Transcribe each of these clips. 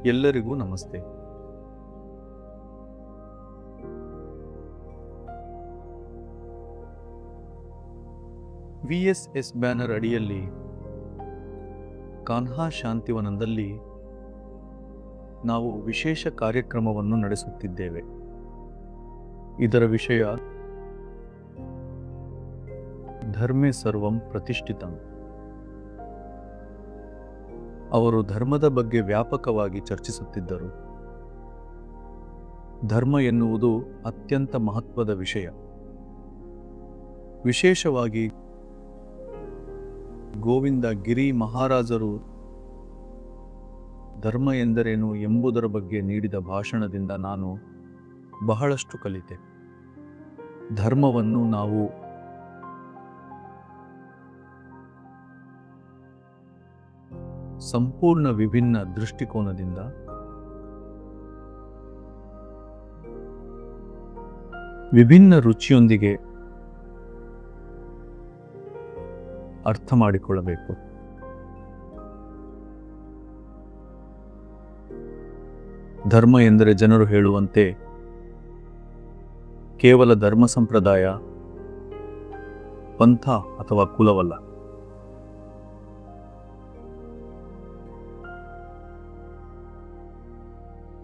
ಎಲ್ಲರಿಗೂ ನಮಸ್ತೆ. VSS banner ಅಡಿಯಲ್ಲಿ ಕಾನ್ಹಾ ಶಾಂತಿವನದಲ್ಲಿ ನಾವು ವಿಶೇಷ ಕಾರ್ಯಕ್ರಮವನ್ನು ನಡೆಸುತ್ತಿದ್ದೇವೆ. ಇದರ ವಿಷಯ ಧರ್ಮೇ ಸರ್ವಂ ಪ್ರತಿಷ್ಠಿತಂ. ಅವರು ಧರ್ಮದ ಬಗ್ಗೆ ವ್ಯಾಪಕವಾಗಿ ಚರ್ಚಿಸುತ್ತಿದ್ದರು. ಧರ್ಮ ಎನ್ನುವುದು ಅತ್ಯಂತ ಮಹತ್ವದ ವಿಷಯ. ವಿಶೇಷವಾಗಿ ಗೋವಿಂದ ಗಿರಿ ಮಹಾರಾಜರು ಧರ್ಮ ಎಂದರೇನು ಎಂಬುದರ ಬಗ್ಗೆ ನೀಡಿದ ಭಾಷಣದಿಂದ ನಾನು ಬಹಳಷ್ಟು ಕಲಿತೆ. ಧರ್ಮವನ್ನು ನಾವು ಸಂಪೂರ್ಣ ವಿಭಿನ್ನ ದೃಷ್ಟಿಕೋನದಿಂದ ವಿಭಿನ್ನ ರುಚಿಯೊಂದಿಗೆ ಅರ್ಥ ಮಾಡಿಕೊಳ್ಳಬೇಕು. ಧರ್ಮ ಎಂದರೆ ಜನರು ಹೇಳುವಂತೆ ಕೇವಲ ಧರ್ಮ ಸಂಪ್ರದಾಯ, ಪಂಥ ಅಥವಾ ಕುಲವಲ್ಲ.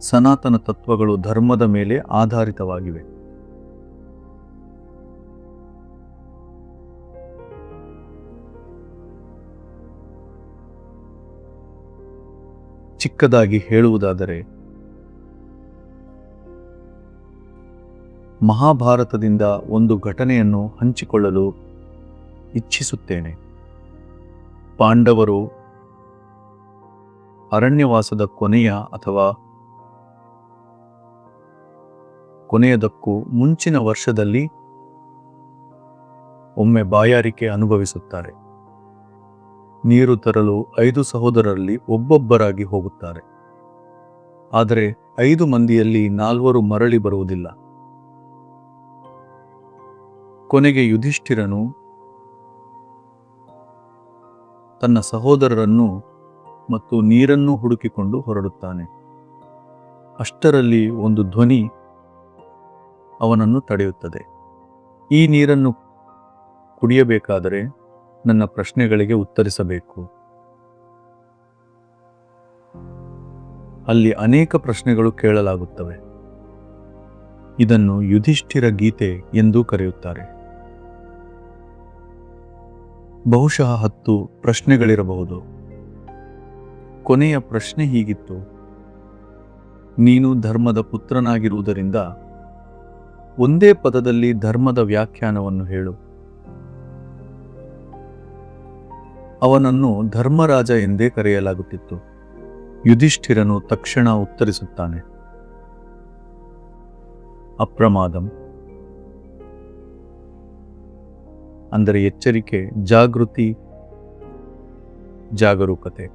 ಸನಾತನ ತತ್ವಗಳು ಧರ್ಮದ ಮೇಲೆ ಆಧಾರಿತವಾಗಿವೆ. ಚಿಕ್ಕದಾಗಿ ಹೇಳುವುದಾದರೆ, ಮಹಾಭಾರತದಿಂದ ಒಂದು ಘಟನೆಯನ್ನು ಹಂಚಿಕೊಳ್ಳಲು ಇಚ್ಛಿಸುತ್ತೇನೆ. ಪಾಂಡವರು ಅರಣ್ಯವಾಸದ ಕೊನೆಯದಕ್ಕೂ ಮುಂಚಿನ ವರ್ಷದಲ್ಲಿ ಒಮ್ಮೆ ಬಾಯಾರಿಕೆ ಅನುಭವಿಸುತ್ತಾರೆ. ನೀರು ತರಲು 5 ಸಹೋದರರಲ್ಲಿ ಒಬ್ಬೊಬ್ಬರಾಗಿ ಹೋಗುತ್ತಾರೆ. ಆದರೆ 5 ಮಂದಿಯಲ್ಲಿ 4 ಮರಳಿ ಬರುವುದಿಲ್ಲ. ಕೊನೆಗೆ ಯುಧಿಷ್ಠಿರನು ತನ್ನ ಸಹೋದರರನ್ನು ಮತ್ತು ನೀರನ್ನು ಹುಡುಕಿಕೊಂಡು ಹೊರಡುತ್ತಾನೆ. ಅಷ್ಟರಲ್ಲಿ ಒಂದು ಧ್ವನಿ ಅವನನ್ನು ತಡೆಯುತ್ತದೆ. ಈ ನೀರನ್ನು ಕುಡಿಯಬೇಕಾದರೆ ನನ್ನ ಪ್ರಶ್ನೆಗಳಿಗೆ ಉತ್ತರಿಸಬೇಕು. ಅಲ್ಲಿ ಅನೇಕ ಪ್ರಶ್ನೆಗಳು ಕೇಳಲಾಗುತ್ತವೆ. ಇದನ್ನು ಯುಧಿಷ್ಠಿರ ಗೀತೆ ಎಂದೂ ಕರೆಯುತ್ತಾರೆ. ಬಹುಶಃ 10 ಪ್ರಶ್ನೆಗಳಿರಬಹುದು. ಕೊನೆಯ ಪ್ರಶ್ನೆ ಹೀಗಿತ್ತು: ನೀನು ಧರ್ಮದ ಪುತ್ರನಾಗಿರುವುದರಿಂದ ಒಂದೇ ಪದದಲ್ಲಿ ಧರ್ಮದ ವ್ಯಾಖ್ಯಾನವನ್ನು ಹೇಳು. ಅವನನ್ನು ಧರ್ಮರಾಜ ಎಂದೇ ಕರೆಯಲಾಗುತ್ತಿತ್ತು. ಯುಧಿಷ್ಠಿರನು ತಕ್ಷಣ ಉತ್ತರಿಸುತ್ತಾನೆ: ಅಪ್ರಮಾದಂ, ಅಂದರೆ ಎಚ್ಚರಿಕೆ, ಜಾಗೃತಿ, ಜಾಗರೂಕತೆ.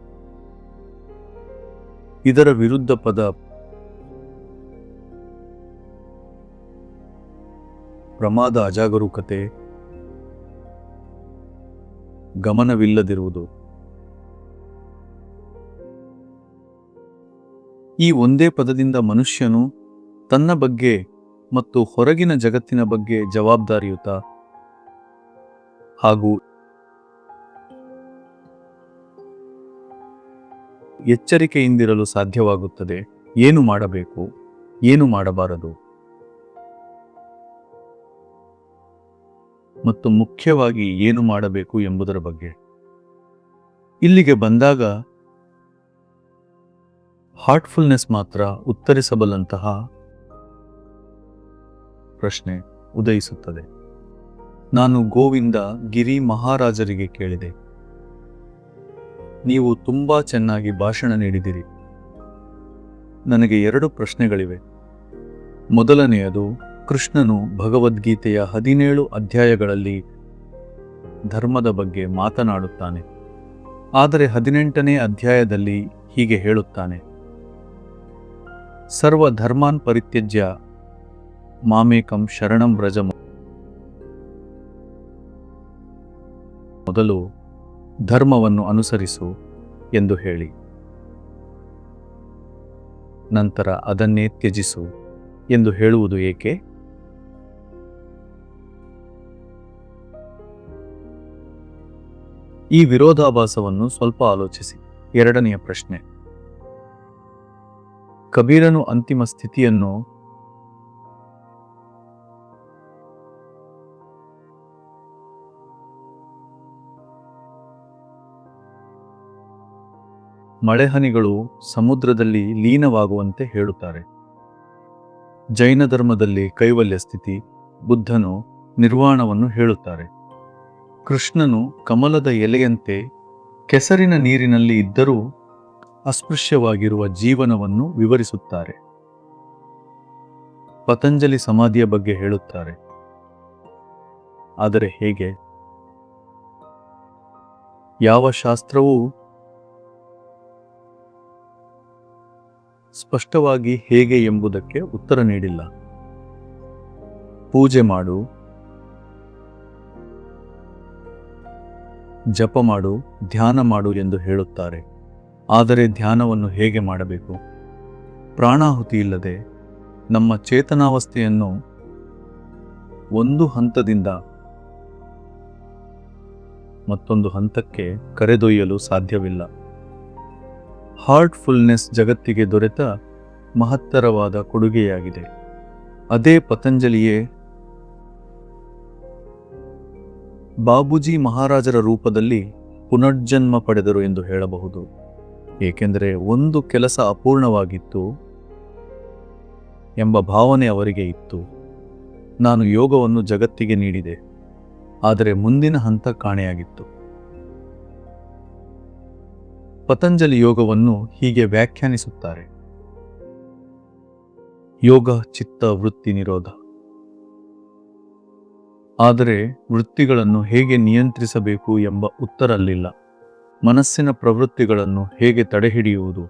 ಇದರ ವಿರುದ್ಧ ಪದ ಪ್ರಮಾದ, ಅಜಾಗರೂಕತೆ, ಗಮನವಿಲ್ಲದಿರುವುದು. ಈ ಒಂದೇ ಪದದಿಂದ ಮನುಷ್ಯನು ತನ್ನ ಬಗ್ಗೆ ಮತ್ತು ಹೊರಗಿನ ಜಗತ್ತಿನ ಬಗ್ಗೆ ಜವಾಬ್ದಾರಿಯುತ ಹಾಗೂ ಎಚ್ಚರಿಕೆಯಿಂದಿರಲು ಸಾಧ್ಯವಾಗುತ್ತದೆ. ಏನು ಮಾಡಬೇಕು, ಏನು ಮಾಡಬಾರದು, ಮತ್ತು ಮುಖ್ಯವಾಗಿ ಏನು ಮಾಡಬೇಕು ಎಂಬುದರ ಬಗ್ಗೆ. ಇಲ್ಲಿಗೆ ಬಂದಾಗ ಹಾರ್ಟ್ಫುಲ್ನೆಸ್ ಮಾತ್ರ ಉತ್ತರಿಸಬಲ್ಲಂತಹ ಪ್ರಶ್ನೆ ಉದಯಿಸುತ್ತದೆ. ನಾನು ಗೋವಿಂದ ಗಿರಿ ಮಹಾರಾಜರಿಗೆ ಕೇಳಿದೆ, ನೀವು ತುಂಬಾ ಚೆನ್ನಾಗಿ ಭಾಷಣ ನೀಡಿದಿರಿ. ನನಗೆ 2 ಪ್ರಶ್ನೆಗಳಿವೆ. ಮೊದಲನೆಯದು, ಕೃಷ್ಣನು ಭಗವದ್ಗೀತೆಯ 17 ಅಧ್ಯಾಯಗಳಲ್ಲಿ ಧರ್ಮದ ಬಗ್ಗೆ ಮಾತನಾಡುತ್ತಾನೆ. ಆದರೆ 18ನೇ ಅಧ್ಯಾಯದಲ್ಲಿ ಹೀಗೆ ಹೇಳುತ್ತಾನೆ: ಸರ್ವ ಧರ್ಮಾನ್ ಪರಿತ್ಯಜ್ಯ ಮಾಮೇಕಂ ಶರಣಂ ವ್ರಜ. ಮೊದಲು ಧರ್ಮವನ್ನು ಅನುಸರಿಸು ಎಂದು ಹೇಳಿ. ನಂತರ ಅದನ್ನೇ ತ್ಯಜಿಸು ಎಂದು ಹೇಳುವುದು ಏಕೆ? ಈ ವಿರೋಧಾಭಾಸವನ್ನು ಸ್ವಲ್ಪ ಆಲೋಚಿಸಿ. ಎರಡನೆಯ ಪ್ರಶ್ನೆ, ಕಬೀರನು ಅಂತಿಮ ಸ್ಥಿತಿಯನ್ನು ಮಳೆಹನಿಗಳು ಸಮುದ್ರದಲ್ಲಿ ಲೀನವಾಗುವಂತೆ ಹೇಳುತ್ತಾರೆ. ಜೈನ ಧರ್ಮದಲ್ಲಿ ಕೈವಲ್ಯ ಸ್ಥಿತಿ, ಬುದ್ಧನು ನಿರ್ವಾಣವನ್ನು ಹೇಳುತ್ತಾರೆ. ಕೃಷ್ಣನು ಕಮಲದ ಎಲೆಯಂತೆ ಕೆಸರಿನ ನೀರಿನಲ್ಲಿ ಇದ್ದರೂ ಅಸ್ಪೃಶ್ಯವಾಗಿರುವ ಜೀವನವನ್ನು ವಿವರಿಸುತ್ತಾರೆ. ಪತಂಜಲಿ ಸಮಾಧಿಯ ಬಗ್ಗೆ ಹೇಳುತ್ತಾರೆ. ಆದರೆ ಹೇಗೆ? ಯಾವ ಶಾಸ್ತ್ರವೂ ಸ್ಪಷ್ಟವಾಗಿ ಹೇಗೆ ಎಂಬುದಕ್ಕೆ ಉತ್ತರ ನೀಡಿಲ್ಲ. ಪೂಜೆ ಮಾಡು, ಜಪ ಮಾಡು, ಧ್ಯಾನ ಮಾಡು ಎಂದು ಹೇಳುತ್ತಾರೆ. ಆದರೆ ಧ್ಯಾನವನ್ನು ಹೇಗೆ ಮಾಡಬೇಕು? ಪ್ರಾಣಾಹುತಿ ಇಲ್ಲದೆ ನಮ್ಮ ಚೇತನಾವಸ್ಥೆಯನ್ನು ಒಂದು ಹಂತದಿಂದ ಮತ್ತೊಂದು ಹಂತಕ್ಕೆ ಕರೆದೊಯ್ಯಲು ಸಾಧ್ಯವಿಲ್ಲ. ಹಾರ್ಟ್ಫುಲ್ನೆಸ್ ಜಗತ್ತಿಗೆ ದೊರೆತ ಮಹತ್ತರವಾದ ಕೊಡುಗೆಯಾಗಿದೆ. ಅದೇ ಪತಂಜಲಿಯೇ ಬಾಬೂಜಿ ಮಹಾರಾಜರ ರೂಪದಲ್ಲಿ ಪುನರ್ಜನ್ಮ ಪಡೆದರು ಎಂದು ಹೇಳಬಹುದು. ಏಕೆಂದರೆ ಒಂದು ಕೆಲಸ ಅಪೂರ್ಣವಾಗಿತ್ತು ಎಂಬ ಭಾವನೆ ಅವರಿಗೆ ಇತ್ತು. ನಾನು ಯೋಗವನ್ನು ಜಗತ್ತಿಗೆ ನೀಡಿದೆ, ಆದರೆ ಮುಂದಿನ ಹಂತ ಕಾಣೆಯಾಗಿತ್ತು. ಪತಂಜಲಿ ಯೋಗವನ್ನು ಹೀಗೆ ವ್ಯಾಖ್ಯಾನಿಸುತ್ತಾರೆ: ಯೋಗ ಚಿತ್ತ ವೃತ್ತಿ ನಿರೋಧ. ಆದರೆ ವೃತ್ತಿಗಳನ್ನು ಹೇಗೆ ನಿಯಂತ್ರಿಸಬೇಕು ಎಂಬ ಉತ್ತರ ಅಲ್ಲಿಲ್ಲ. ಮನಸ್ಸಿನ ಪ್ರವೃತ್ತಿಗಳನ್ನು ಹೇಗೆ ತಡೆಹಿಡಿಯುವುದು?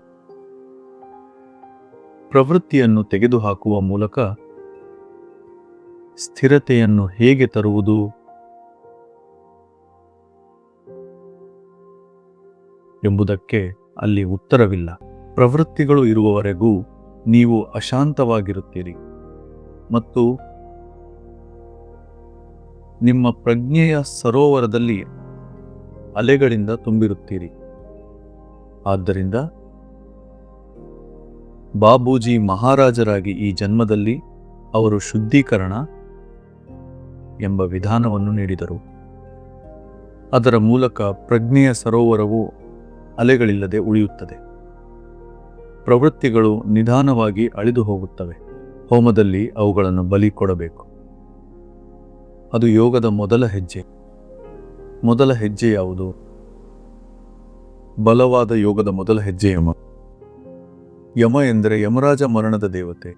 ಪ್ರವೃತ್ತಿಯನ್ನು ತೆಗೆದುಹಾಕುವ ಮೂಲಕ ಸ್ಥಿರತೆಯನ್ನು ಹೇಗೆ ತರುವುದು ಎಂಬುದಕ್ಕೆ ಅಲ್ಲಿ ಉತ್ತರವಿಲ್ಲ. ಪ್ರವೃತ್ತಿಗಳು ಇರುವವರೆಗೂ ನೀವು ಅಶಾಂತವಾಗಿರುತ್ತೀರಿ ಮತ್ತು ನಿಮ್ಮ ಪ್ರಜ್ಞೆಯ ಸರೋವರದಲ್ಲಿ ಅಲೆಗಳಿಂದ ತುಂಬಿರುತ್ತೀರಿ. ಆದ್ದರಿಂದ ಬಾಬೂಜಿ ಮಹಾರಾಜರಾಗಿ ಈ ಜನ್ಮದಲ್ಲಿ ಅವರು ಶುದ್ಧೀಕರಣ ಎಂಬ ವಿಧಾನವನ್ನು ನೀಡಿದರು. ಅದರ ಮೂಲಕ ಪ್ರಜ್ಞೆಯ ಸರೋವರವು ಅಲೆಗಳಿಲ್ಲದೆ ಉಳಿಯುತ್ತದೆ. ಪ್ರವೃತ್ತಿಗಳು ನಿಧಾನವಾಗಿ ಅಳಿದು ಹೋಗುತ್ತವೆ. ಹೋಮದಲ್ಲಿ ಅವುಗಳನ್ನು ಬಲಿ ಕೊಡಬೇಕು. ಅದು ಯೋಗದ ಮೊದಲ ಹೆಜ್ಜೆ. ಮೊದಲ ಹೆಜ್ಜೆ ಯಾವುದು? ಬಲವಾದ ಯೋಗದ ಮೊದಲ ಹೆಜ್ಜೆ ಯಮ. ಯಮ ಎಂದರೆ ಯಮರಾಜ, ಮರಣದ ದೇವತೆ.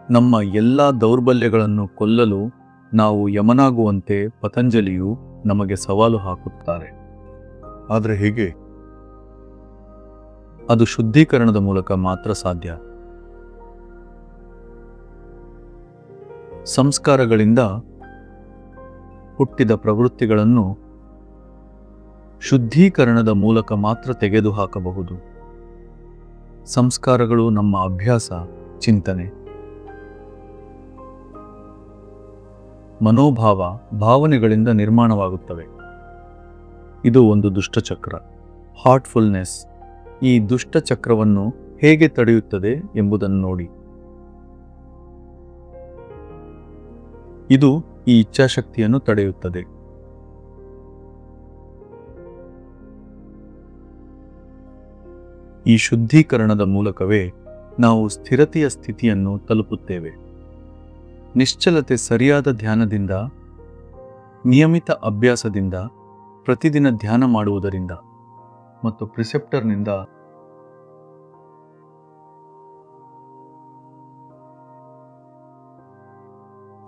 ನಮ್ಮ ಎಲ್ಲ ದೌರ್ಬಲ್ಯಗಳನ್ನು ಕೊಲ್ಲಲು ನಾವು ಯಮನಾಗುವಂತೆ ಪತಂಜಲಿಯು ನಮಗೆ ಸವಾಲು ಹಾಕುತ್ತಾರೆ. ಆದರೆ ಹೇಗೆ? ಅದು ಶುದ್ಧೀಕರಣದ ಮೂಲಕ ಮಾತ್ರ ಸಾಧ್ಯ. ಸಂಸ್ಕಾರಗಳಿಂದ ಹುಟ್ಟಿದ ಪ್ರವೃತ್ತಿಗಳನ್ನು ಶುದ್ಧೀಕರಣದ ಮೂಲಕ ಮಾತ್ರ ತೆಗೆದುಹಾಕಬಹುದು. ಸಂಸ್ಕಾರಗಳು ನಮ್ಮ ಅಭ್ಯಾಸ, ಚಿಂತನೆ, ಮನೋಭಾವ, ಭಾವನೆಗಳಿಂದ ನಿರ್ಮಾಣವಾಗುತ್ತವೆ. ಇದು ಒಂದು ದುಷ್ಟಚಕ್ರ. ಹಾರ್ಟ್ಫುಲ್ನೆಸ್ ಈ ದುಷ್ಟಚಕ್ರವನ್ನು ಹೇಗೆ ತಡೆಯುತ್ತದೆ ಎಂಬುದನ್ನು ನೋಡಿ. ಇದು ಈ ಇಚ್ಛಾಶಕ್ತಿಯನ್ನು ತಡೆಯುತ್ತದೆ. ಈ ಶುದ್ಧೀಕರಣದ ಮೂಲಕವೇ ನಾವು ಸ್ಥಿರತೆಯ ಸ್ಥಿತಿಯನ್ನು ತಲುಪುತ್ತೇವೆ. ನಿಶ್ಚಲತೆ ಸರಿಯಾದ ಧ್ಯಾನದಿಂದ, ನಿಯಮಿತ ಅಭ್ಯಾಸದಿಂದ, ಪ್ರತಿದಿನ ಧ್ಯಾನ ಮಾಡುವುದರಿಂದ ಮತ್ತು ಪ್ರಿಸೆಪ್ಟರ್ನಿಂದ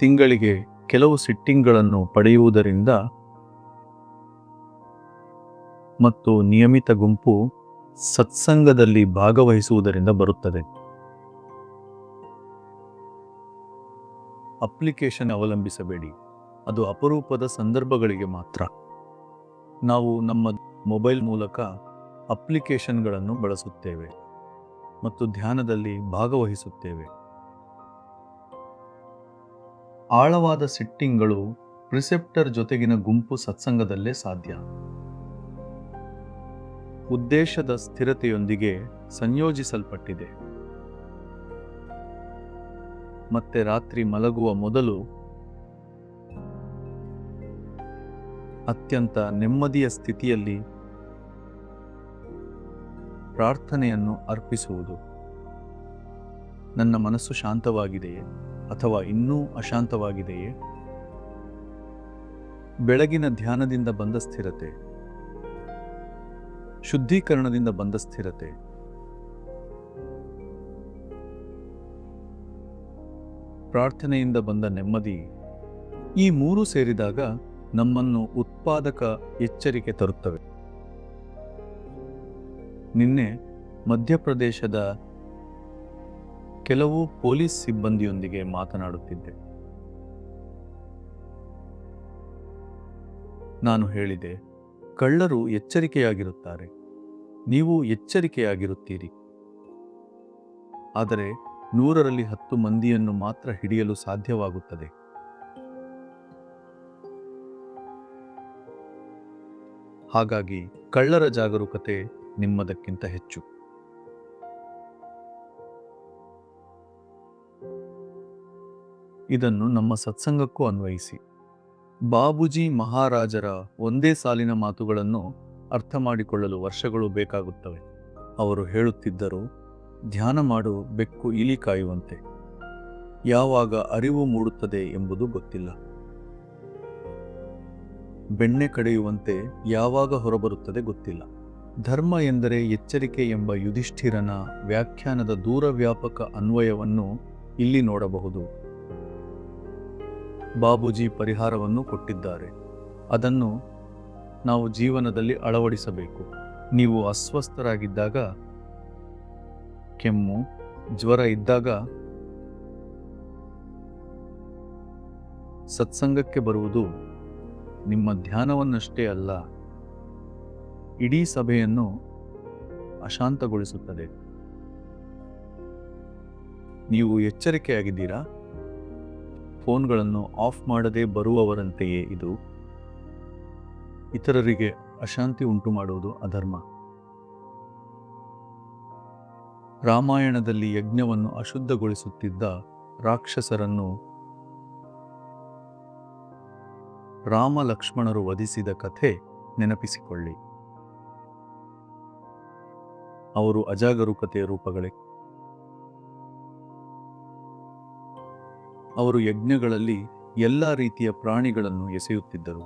ತಿಂಗಳಿಗೆ ಕೆಲವು ಸಿಟ್ಟಿಂಗ್ಗಳನ್ನು ಪಡೆಯುವುದರಿಂದ ಮತ್ತು ನಿಯಮಿತ ಗುಂಪು ಸತ್ಸಂಗದಲ್ಲಿ ಭಾಗವಹಿಸುವುದರಿಂದ ಬರುತ್ತದೆ. ಅಪ್ಲಿಕೇಶನ್ ಅವಲಂಬಿಸಬೇಡಿ. ಅದು ಅಪರೂಪದ ಸಂದರ್ಭಗಳಿಗೆ ಮಾತ್ರ. ನಾವು ನಮ್ಮ ಮೊಬೈಲ್ ಮೂಲಕ ಅಪ್ಲಿಕೇಶನ್ಗಳನ್ನು ಬಳಸುತ್ತೇವೆ ಮತ್ತು ಧ್ಯಾನದಲ್ಲಿ ಭಾಗವಹಿಸುತ್ತೇವೆ. ಆಳವಾದ ಸೆಟ್ಟಿಂಗ್ಗಳು ಪ್ರಿಸೆಪ್ಟರ್ ಜೊತೆಗಿನ ಗುಂಪು ಸತ್ಸಂಗದಲ್ಲೇ ಸಾಧ್ಯ. ಉದ್ದೇಶದ ಸ್ಥಿರತೆಯೊಂದಿಗೆ ಸಂಯೋಜಿಸಲ್ಪಟ್ಟಿದೆ. ಮತ್ತೆ ರಾತ್ರಿ ಮಲಗುವ ಮೊದಲು ಅತ್ಯಂತ ನೆಮ್ಮದಿಯ ಸ್ಥಿತಿಯಲ್ಲಿ ಪ್ರಾರ್ಥನೆಯನ್ನು ಅರ್ಪಿಸುವುದು. ನನ್ನ ಮನಸ್ಸು ಶಾಂತವಾಗಿದೆಯೇ ಅಥವಾ ಇನ್ನೂ ಅಶಾಂತವಾಗಿದೆಯೇ? ಬೆಳಗಿನ ಧ್ಯಾನದಿಂದ ಬಂದ ಸ್ಥಿರತೆ, ಶುದ್ಧೀಕರಣದಿಂದ ಬಂದ ಸ್ಥಿರತೆ, ಪ್ರಾರ್ಥನೆಯಿಂದ ಬಂದ ನೆಮ್ಮದಿ, ಈ ಮೂರು ಸೇರಿದಾಗ ನಮ್ಮನ್ನು ಉತ್ಪಾದಕ ಎಚ್ಚರಿಕೆ ತರುತ್ತವೆ. ನಿನ್ನೆ ಮಧ್ಯಪ್ರದೇಶದ ಕೆಲವು ಪೊಲೀಸ್ ಸಿಬ್ಬಂದಿಯೊಂದಿಗೆ ಮಾತನಾಡುತ್ತಿದ್ದೆ. ನಾನು ಹೇಳಿದೆ, ಕಳ್ಳರು ಎಚ್ಚರಿಕೆಯಾಗಿರುತ್ತಾರೆ, ನೀವು ಎಚ್ಚರಿಕೆಯಾಗಿರುತ್ತೀರಿ. ಆದರೆ 100ರಲ್ಲಿ 10 ಮಂದಿಯನ್ನು ಮಾತ್ರ ಹಿಡಿಯಲು ಸಾಧ್ಯವಾಗುತ್ತದೆ. ಹಾಗಾಗಿ ಕಳ್ಳರ ಜಾಗರೂಕತೆ ನಿಮ್ಮದಕ್ಕಿಂತ ಹೆಚ್ಚು. ಇದನ್ನು ನಮ್ಮ ಸತ್ಸಂಗಕ್ಕೂ ಅನ್ವಯಿಸಿ. ಬಾಬೂಜಿ ಮಹಾರಾಜರ ಒಂದೇ ಸಾಲಿನ ಮಾತುಗಳನ್ನು ಅರ್ಥ ಮಾಡಿಕೊಳ್ಳಲು ವರ್ಷಗಳು ಬೇಕಾಗುತ್ತವೆ. ಅವರು ಹೇಳುತ್ತಿದ್ದರು, ಧ್ಯಾನ ಮಾಡು ಬೆಕ್ಕು ಇಲಿ ಕಾಯುವಂತೆ. ಯಾವಾಗ ಅರಿವು ಮೂಡುತ್ತದೆ ಎಂಬುದು ಗೊತ್ತಿಲ್ಲ. ಬೆಣ್ಣೆ ಕಡೆಯುವಂತೆ ಯಾವಾಗ ಹೊರಬರುತ್ತದೆ ಗೊತ್ತಿಲ್ಲ. ಧರ್ಮ ಎಂದರೆ ಎಚ್ಚರಿಕೆ ಎಂಬ ಯುಧಿಷ್ಠಿರನ ವ್ಯಾಖ್ಯಾನದ ದೂರವ್ಯಾಪಕ ಅನ್ವಯವನ್ನು ಇಲ್ಲಿ ನೋಡಬಹುದು. ಬಾಬೂಜಿ ಪರಿಹಾರವನ್ನು ಕೊಟ್ಟಿದ್ದಾರೆ. ಅದನ್ನು ನಾವು ಜೀವನದಲ್ಲಿ ಅಳವಡಿಸಬೇಕು. ನೀವು ಅಸ್ವಸ್ಥರಾಗಿದ್ದಾಗ, ಕೆಮ್ಮು, ಜ್ವರ ಇದ್ದಾಗ ಸತ್ಸಂಗಕ್ಕೆ ಬರುವುದು ನಿಮ್ಮ ಧ್ಯಾನವನ್ನಷ್ಟೇ ಅಲ್ಲ, ಇಡೀ ಸಭೆಯನ್ನು ಅಶಾಂತಗೊಳಿಸುತ್ತದೆ. ನೀವು ಎಚ್ಚರಿಕೆಯಾಗಿದ್ದೀರಾ? ಫೋನ್ಗಳನ್ನು ಆಫ್ ಮಾಡದೆ ಬರುವವರಂತೆಯೇ ಇದು ಇತರರಿಗೆ ಅಶಾಂತಿ ಉಂಟು ಮಾಡುವುದು ಅಧರ್ಮ. ರಾಮಾಯಣದಲ್ಲಿ ಯಜ್ಞವನ್ನು ಅಶುದ್ಧಗೊಳಿಸುತ್ತಿದ್ದ ರಾಕ್ಷಸರನ್ನು ರಾಮ ಲಕ್ಷ್ಮಣರು ವಧಿಸಿದ ಕಥೆ ನೆನಪಿಸಿಕೊಳ್ಳಿ. ಅವರು ಅಜಾಗರೂಕತೆಯ ರೂಪಗಳೇ. ಅವರು ಯಜ್ಞಗಳಲ್ಲಿ ಎಲ್ಲ ರೀತಿಯ ಪ್ರಾಣಿಗಳನ್ನು ಎಸೆಯುತ್ತಿದ್ದರು,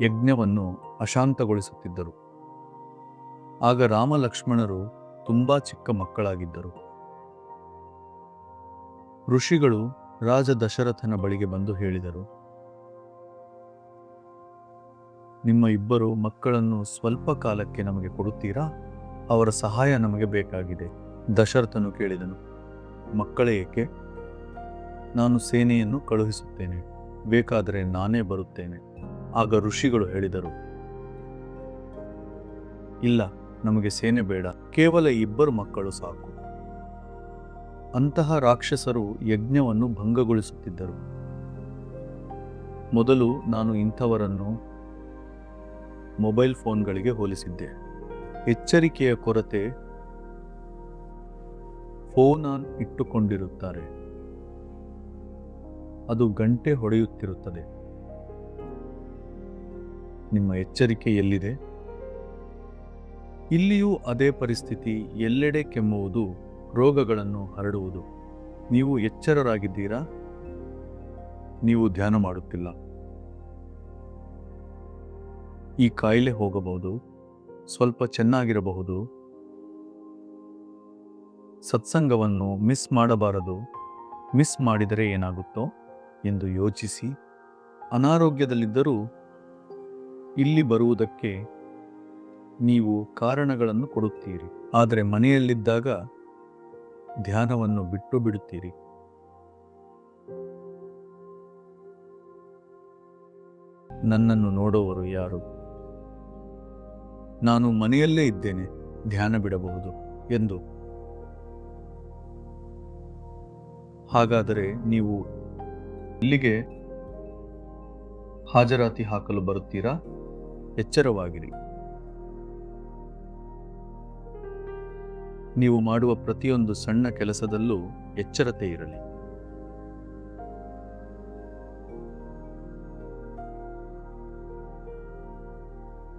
ಯಜ್ಞವನ್ನು ಅಶಾಂತಗೊಳಿಸುತ್ತಿದ್ದರು. ಆಗ ರಾಮ ಲಕ್ಷ್ಮಣರು ತುಂಬಾ ಚಿಕ್ಕ ಮಕ್ಕಳಾಗಿದ್ದರು. ಋಷಿಗಳು ರಾಜ ದಶರಥನ ಬಳಿಗೆ ಬಂದು ಹೇಳಿದರು, ನಿಮ್ಮ ಇಬ್ಬರು ಮಕ್ಕಳನ್ನು ಸ್ವಲ್ಪ ಕಾಲಕ್ಕೆ ನಮಗೆ ಕೊಡುತ್ತೀರಾ? ಅವರ ಸಹಾಯ ನಮಗೆ ಬೇಕಾಗಿದೆ. ದಶರಥನು ಕೇಳಿದನು, ಮಕ್ಕಳೇ ಏಕೆ? ನಾನು ಸೇನೆಯನ್ನು ಕಳುಹಿಸುತ್ತೇನೆ, ಬೇಕಾದರೆ ನಾನೇ ಬರುತ್ತೇನೆ. ಆಗ ಋಷಿಗಳು ಹೇಳಿದರು, ಇಲ್ಲ, ನಮಗೆ ಸೇನೆ ಬೇಡ, ಕೇವಲ 2 ಮಕ್ಕಳು ಸಾಕು. ಅಂತಹ ರಾಕ್ಷಸರು ಯಜ್ಞವನ್ನು ಭಂಗಗೊಳಿಸುತ್ತಿದ್ದರು. ಮೊದಲು ನಾನು ಇಂಥವರನ್ನು ಮೊಬೈಲ್ ಫೋನ್ಗಳಿಗೆ ಹೋಲಿಸಿದ್ದೆ. ಎಚ್ಚರಿಕೆಯ ಕೊರತೆ, ಫೋನ್ ಆನ್ ಇಟ್ಟುಕೊಂಡಿರುತ್ತಾರೆ, ಅದು ಗಂಟೆ ಹೊಡೆಯುತ್ತಿರುತ್ತದೆ. ನಿಮ್ಮ ಎಚ್ಚರಿಕೆ ಎಲ್ಲಿದೆ? ಇಲ್ಲಿಯೂ ಅದೇ ಪರಿಸ್ಥಿತಿ. ಎಲ್ಲೆಡೆ ಕೆಮ್ಮುವುದು, ರೋಗಗಳನ್ನು ಹರಡುವುದು. ನೀವು ಎಚ್ಚರರಾಗಿದ್ದೀರಾ? ನೀವು ಧ್ಯಾನ ಮಾಡುತ್ತಿಲ್ಲ. ಈ ಕಾಯಿಲೆ ಹೋಗಬಹುದು, ಸ್ವಲ್ಪ ಚೆನ್ನಾಗಿರಬಹುದು. ಸತ್ಸಂಗವನ್ನು ಮಿಸ್ ಮಾಡಬಾರದು. ಮಿಸ್ ಮಾಡಿದರೆ ಏನಾಗುತ್ತೋ ಎಂದು ಯೋಚಿಸಿ. ಅನಾರೋಗ್ಯದಲ್ಲಿದ್ದರೂ ಇಲ್ಲಿ ಬರುವುದಕ್ಕೆ ನೀವು ಕಾರಣಗಳನ್ನು ಕೊಡುತ್ತೀರಿ, ಆದರೆ ಮನೆಯಲ್ಲಿದ್ದಾಗ ಧ್ಯಾನವನ್ನು ಬಿಟ್ಟು ಬಿಡುತ್ತೀರಿ. ನನ್ನನ್ನು ನೋಡುವವರು ಯಾರು? ನಾನು ಮನೆಯಲ್ಲೇ ಇದ್ದೇನೆ, ಧ್ಯಾನ ಬಿಡಬಹುದು ಎಂದು. ಹಾಗಾದರೆ ನೀವು ಇಲ್ಲಿಗೆ ಹಾಜರಾತಿ ಹಾಕಲು ಬರುತ್ತೀರಾ? ಎಚ್ಚರವಾಗಿರಿ. ನೀವು ಮಾಡುವ ಪ್ರತಿಯೊಂದು ಸಣ್ಣ ಕೆಲಸದಲ್ಲೂ ಎಚ್ಚರತೆ ಇರಲಿ.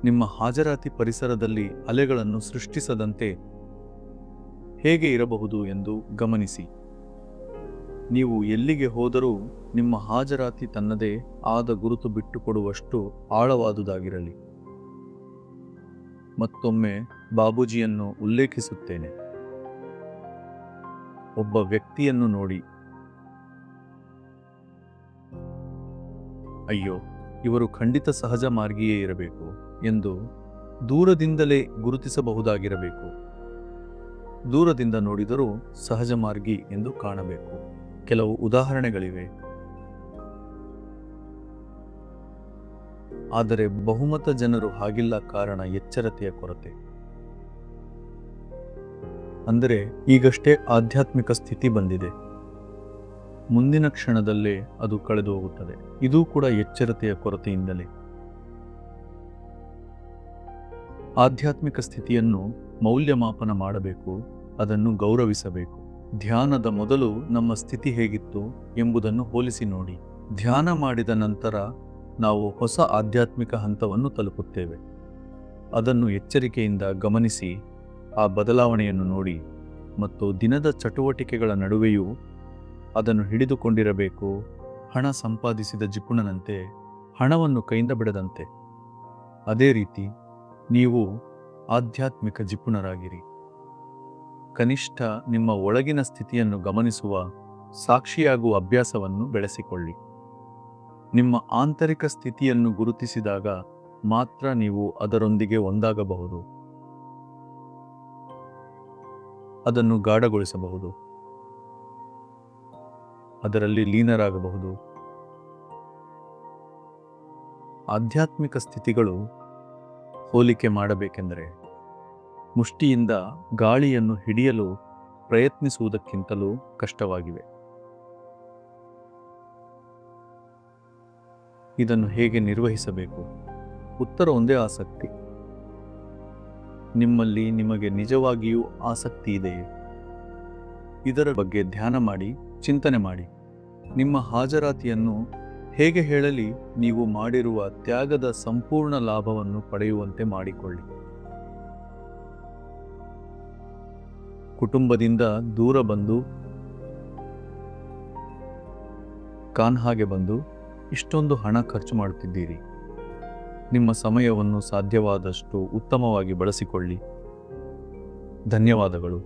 ನಿಮ್ಮ ಹಾಜರಾತಿ ಪರಿಸರದಲ್ಲಿ ಅಲೆಗಳನ್ನು ಸೃಷ್ಟಿಸದಂತೆ ಹೇಗೆ ಇರಬಹುದು ಎಂದು ಗಮನಿಸಿ. ನೀವು ಎಲ್ಲಿಗೆ ಹೋದರೂ ನಿಮ್ಮ ಹಾಜರಾತಿ ತನ್ನದೇ ಆದ ಗುರುತು ಬಿಟ್ಟುಕೊಡುವಷ್ಟು ಆಳವಾದುದಾಗಿರಲಿ. ಮತ್ತೊಮ್ಮೆ ಬಾಬೂಜಿಯನ್ನು ಉಲ್ಲೇಖಿಸುತ್ತೇನೆ. ಒಬ್ಬ ವ್ಯಕ್ತಿಯನ್ನು ನೋಡಿ, ಅಯ್ಯೋ, ಇವರು ಖಂಡಿತ ಸಹಜ ಮಾರ್ಗಿಯೇ ಇರಬೇಕು ಎಂದು ದೂರದಿಂದಲೇ ಗುರುತಿಸಬಹುದಾಗಿರಬೇಕು. ದೂರದಿಂದ ನೋಡಿದರೂ ಸಹಜ ಮಾರ್ಗಿ ಎಂದು ಕಾಣಬೇಕು. ಕೆಲವು ಉದಾಹರಣೆಗಳಿವೆ. ಆದರೆ ಬಹುಮತ ಜನರು ಹಾಗಿಲ್ಲ. ಕಾರಣ ಎಚ್ಚರತೆಯ ಕೊರತೆ. ಅಂದರೆ ಈಗಷ್ಟೇ ಆಧ್ಯಾತ್ಮಿಕ ಸ್ಥಿತಿ ಬಂದಿದೆ, ಮುಂದಿನ ಕ್ಷಣದಲ್ಲೇ ಅದು ಕಳೆದು ಹೋಗುತ್ತದೆ. ಇದೂ ಕೂಡ ಎಚ್ಚರತೆಯ ಕೊರತೆಯಿಂದಲೇ. ಆಧ್ಯಾತ್ಮಿಕ ಸ್ಥಿತಿಯನ್ನು ಮೌಲ್ಯಮಾಪನ ಮಾಡಬೇಕು, ಅದನ್ನು ಗೌರವಿಸಬೇಕು. ಧ್ಯಾನದ ಮೊದಲು ನಮ್ಮ ಸ್ಥಿತಿ ಹೇಗಿತ್ತು ಎಂಬುದನ್ನು ಹೋಲಿಸಿ ನೋಡಿ. ಧ್ಯಾನ ಮಾಡಿದ ನಂತರ ನಾವು ಹೊಸ ಆಧ್ಯಾತ್ಮಿಕ ಹಂತವನ್ನು ತಲುಪುತ್ತೇವೆ. ಅದನ್ನು ಎಚ್ಚರಿಕೆಯಿಂದ ಗಮನಿಸಿ, ಆ ಬದಲಾವಣೆಯನ್ನು ನೋಡಿ ಮತ್ತು ದಿನದ ಚಟುವಟಿಕೆಗಳ ನಡುವೆಯೂ ಅದನ್ನು ಹಿಡಿದುಕೊಂಡಿರಬೇಕು. ಹಣ ಸಂಪಾದಿಸಿದ ಜಿಪುಣನಂತೆ, ಹಣವನ್ನು ಕೈಯಿಂದ ಬಿಡದಂತೆ. ಅದೇ ರೀತಿ ನೀವು ಆಧ್ಯಾತ್ಮಿಕ ಜಿಪುಣರಾಗಿರಿ. ಕನಿಷ್ಠ ನಿಮ್ಮ ಒಳಗಿನ ಸ್ಥಿತಿಯನ್ನು ಗಮನಿಸುವ, ಸಾಕ್ಷಿಯಾಗುವ ಅಭ್ಯಾಸವನ್ನು ಬೆಳೆಸಿಕೊಳ್ಳಿ. ನಿಮ್ಮ ಆಂತರಿಕ ಸ್ಥಿತಿಯನ್ನು ಗುರುತಿಸಿದಾಗ ಮಾತ್ರ ನೀವು ಅದರೊಂದಿಗೆ ಒಂದಾಗಬಹುದು, ಅದನ್ನು ಗಾಢಗೊಳಿಸಬಹುದು, ಅದರಲ್ಲಿ ಲೀನರಾಗಬಹುದು. ಆಧ್ಯಾತ್ಮಿಕ ಸ್ಥಿತಿಗಳು ಹೋಲಿಕೆ ಮಾಡಬೇಕೆಂದರೆ ಮುಷ್ಟಿಯಿಂದ ಗಾಳಿಯನ್ನು ಹಿಡಿಯಲು ಪ್ರಯತ್ನಿಸುವುದಕ್ಕಿಂತಲೂ ಕಷ್ಟವಾಗಿವೆ. ಇದನ್ನು ಹೇಗೆ ನಿರ್ವಹಿಸಬೇಕು? ಉತ್ತರ ಒಂದೇ: ಆಸಕ್ತಿ. ನಿಮ್ಮಲ್ಲಿ ನಿಮಗೆ ನಿಜವಾಗಿಯೂ ಆಸಕ್ತಿ ಇದೆಯೇ? ಇದರ ಬಗ್ಗೆ ಧ್ಯಾನ ಮಾಡಿ, ಚಿಂತನೆ ಮಾಡಿ. ನಿಮ್ಮ ಹಾಜರಾತಿಯನ್ನು ಹೇಗೆ ಹೇಳಲಿ, ನೀವು ಮಾಡಿರುವ ತ್ಯಾಗದ ಸಂಪೂರ್ಣ ಲಾಭವನ್ನು ಪಡೆಯುವಂತೆ ಮಾಡಿಕೊಳ್ಳಿ. ಕುಟುಂಬದಿಂದ ದೂರ ಬಂದು, ಕಾನ್ಹಾಗೆ ಬಂದು ಇಷ್ಟೊಂದು ಹಣ ಖರ್ಚು ಮಾಡುತ್ತಿದ್ದೀರಿ. ನಿಮ್ಮ ಸಮಯವನ್ನು ಸಾಧ್ಯವಾದಷ್ಟು ಉತ್ತಮವಾಗಿ ಬಳಸಿಕೊಳ್ಳಿ. ಧನ್ಯವಾದಗಳು.